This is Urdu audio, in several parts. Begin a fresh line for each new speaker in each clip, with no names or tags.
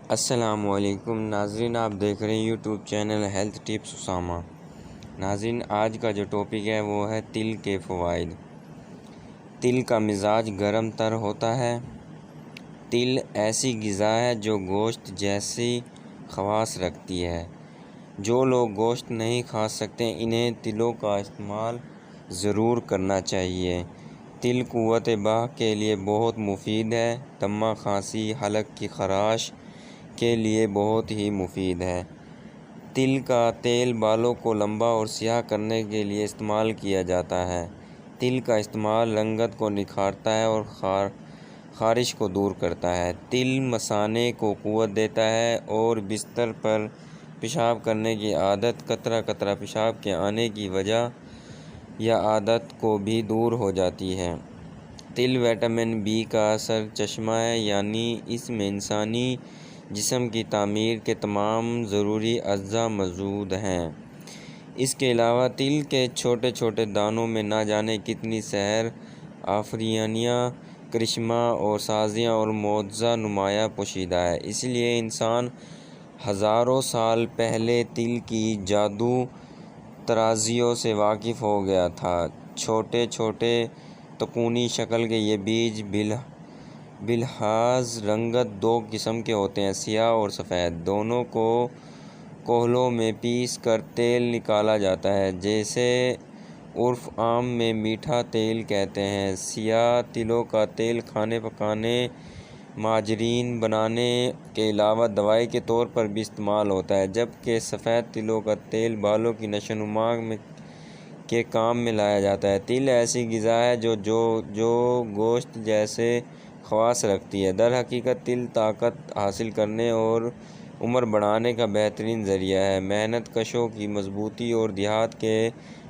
السلام علیکم ناظرین، آپ دیکھ رہے ہیں YouTube channel health tips Usama. ناظرین، آج کا جو ٹاپک ہے وہ ہے تل کے فوائد۔ تل کا مزاج گرم تر ہوتا ہے۔ تل ایسی غذا ہے جو گوشت جیسی خواص رکھتی ہے۔ جو لوگ گوشت نہیں کھا سکتے انہیں تلوں کا استعمال ضرور کرنا چاہیے۔ تل قوت بح کے لیے بہت مفید ہے۔ دمہ، کھانسی، حلق کی خراش کے لیے بہت ہی مفید ہے۔ تل کا تیل بالوں کو لمبا اور سیاہ کرنے کے لیے استعمال کیا جاتا ہے۔ تل کا استعمال رنگت کو نکھارتا ہے اور خارش کو دور کرتا ہے۔ تل مثانے کو قوت دیتا ہے اور بستر پر پیشاب کرنے کی عادت، قطرہ قطرہ پیشاب کے آنے کی وجہ یا عادت کو بھی دور ہو جاتی ہے۔ تل وٹامن بی کا سرچشمہ ہے، یعنی اس میں انسانی جسم کی تعمیر کے تمام ضروری اجزاء موجود ہیں۔ اس کے علاوہ تل کے چھوٹے چھوٹے دانوں میں نہ جانے کتنی سحر آفرینیاں، کرشمہ اور سازیاں اور معجزہ نمایاں پوشیدہ ہے۔ اس لیے انسان ہزاروں سال پہلے تل کی جادو طرازیوں سے واقف ہو گیا تھا۔ چھوٹے چھوٹے تکونی شکل کے یہ بیج بلحاظ رنگت دو قسم کے ہوتے ہیں، سیاہ اور سفید۔ دونوں کو کوہلوں میں پیس کر تیل نکالا جاتا ہے، جسے عرف عام میں میٹھا تیل کہتے ہیں۔ سیاہ تلوں کا تیل کھانے پکانے، مارجرین بنانے کے علاوہ دوائی کے طور پر بھی استعمال ہوتا ہے، جبکہ سفید تلوں کا تیل بالوں کی نشو و نما کے کام میں لایا جاتا ہے۔ تل ایسی غذا ہے جو گوشت جیسے خواص رکھتی ہے۔ در حقیقت تل طاقت حاصل کرنے اور عمر بڑھانے کا بہترین ذریعہ ہے۔ محنت کشوں کی مضبوطی اور دیہات کے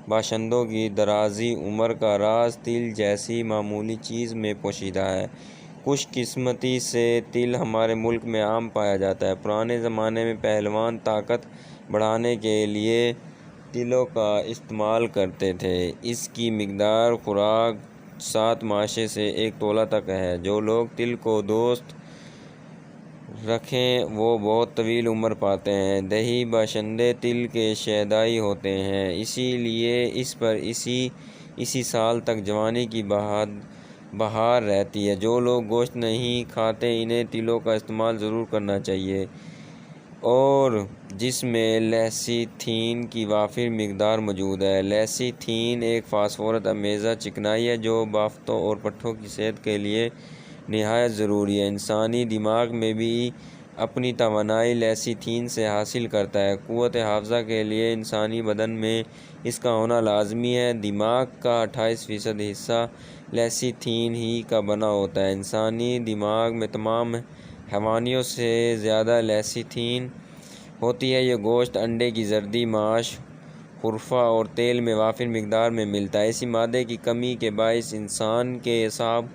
باشندوں کی درازی عمر کا راز تل جیسی معمولی چیز میں پوشیدہ ہے۔ خوش قسمتی سے تل ہمارے ملک میں عام پایا جاتا ہے۔ پرانے زمانے میں پہلوان طاقت بڑھانے کے لیے تلوں کا استعمال کرتے تھے۔ اس کی مقدار خوراک 7 ماشے سے 1 تولہ تک ہے۔ جو لوگ تل کو دوست رکھیں وہ بہت طویل عمر پاتے ہیں۔ دیہی باشندے تل کے شیدائی ہوتے ہیں، اسی لیے اس پر اسی سال تک جوانی کی بہار رہتی ہے۔ جو لوگ گوشت نہیں کھاتے انہیں تلوں کا استعمال ضرور کرنا چاہیے، اور جس میں لیسیتھین کی وافر مقدار موجود ہے۔ لیسیتھین ایک فاسفورس آمیزہ چکنائی ہے جو بافتوں اور پٹھوں کی صحت کے لیے نہایت ضروری ہے۔ انسانی دماغ میں بھی اپنی توانائی لیسیتھین سے حاصل کرتا ہے۔ قوت حافظہ کے لیے انسانی بدن میں اس کا ہونا لازمی ہے۔ دماغ کا 28% حصہ لیسیتھین ہی کا بنا ہوتا ہے۔ انسانی دماغ میں تمام حیوانیوں سے زیادہ لیسیتھین ہوتی ہے۔ یہ گوشت، انڈے کی زردی، ماش، خرفہ اور تیل میں وافر مقدار میں ملتا ہے۔ اسی مادے کی کمی کے باعث انسان کے اعصاب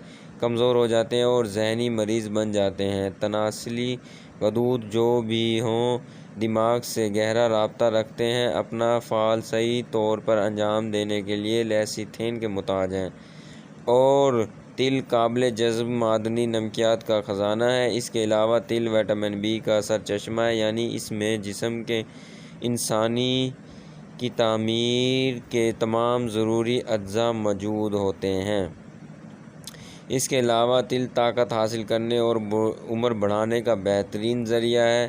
کمزور ہو جاتے ہیں اور ذہنی مریض بن جاتے ہیں۔ تناسلی غدود جو بھی ہوں دماغ سے گہرا رابطہ رکھتے ہیں، اپنا فعل صحیح طور پر انجام دینے کے لیے لیسیتھین کے محتاج ہیں، اور تل قابل جذب معدنی نمکیات کا خزانہ ہے۔ اس کے علاوہ تل وٹامن بی کا سرچشمہ ہے، یعنی اس میں جسم کے انسانی کی تعمیر کے تمام ضروری اجزاء موجود ہوتے ہیں۔ اس کے علاوہ تل طاقت حاصل کرنے اور عمر بڑھانے کا بہترین ذریعہ ہے۔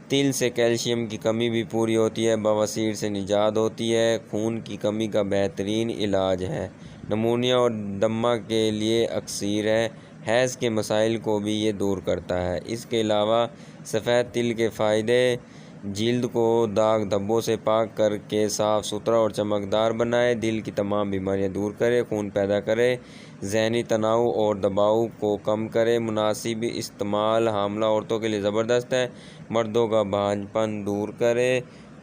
تل سے کیلشیم کی کمی بھی پوری ہوتی ہے، بواسیر سے نجات ہوتی ہے، خون کی کمی کا بہترین علاج ہے، نمونیا اور دمہ کے لیے اکسیر ہے، حیض کے مسائل کو بھی یہ دور کرتا ہے۔ اس کے علاوہ سفید تل کے فائدے: جلد کو داغ دھبوں سے پاک کر کے صاف ستھرا اور چمکدار بنائے، دل کی تمام بیماریاں دور کرے، خون پیدا کرے، ذہنی تناؤ اور دباؤ کو کم کرے۔ مناسب استعمال حاملہ عورتوں کے لیے زبردست ہے، مردوں کا بھانج پن دور کرے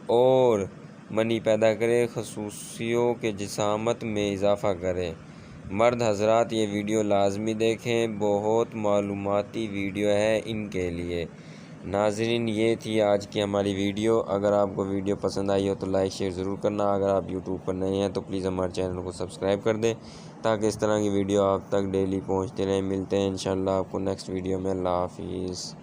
اور منی پیدا کرے، خصوصیوں کے جسامت میں اضافہ کرے۔ مرد حضرات یہ ویڈیو لازمی دیکھیں، بہت معلوماتی ویڈیو ہے ان کے لیے۔ ناظرین، یہ تھی آج کی ہماری ویڈیو۔ اگر آپ کو ویڈیو پسند آئی ہو تو لائک شیئر ضرور کرنا۔ اگر آپ یوٹیوب پر نئے ہیں تو پلیز ہمارے چینل کو سبسکرائب کر دیں تاکہ اس طرح کی ویڈیو آپ تک ڈیلی پہنچتے رہیں۔ ملتے ہیں انشاءاللہ آپ کو نیکسٹ ویڈیو میں۔ اللہ حافظ۔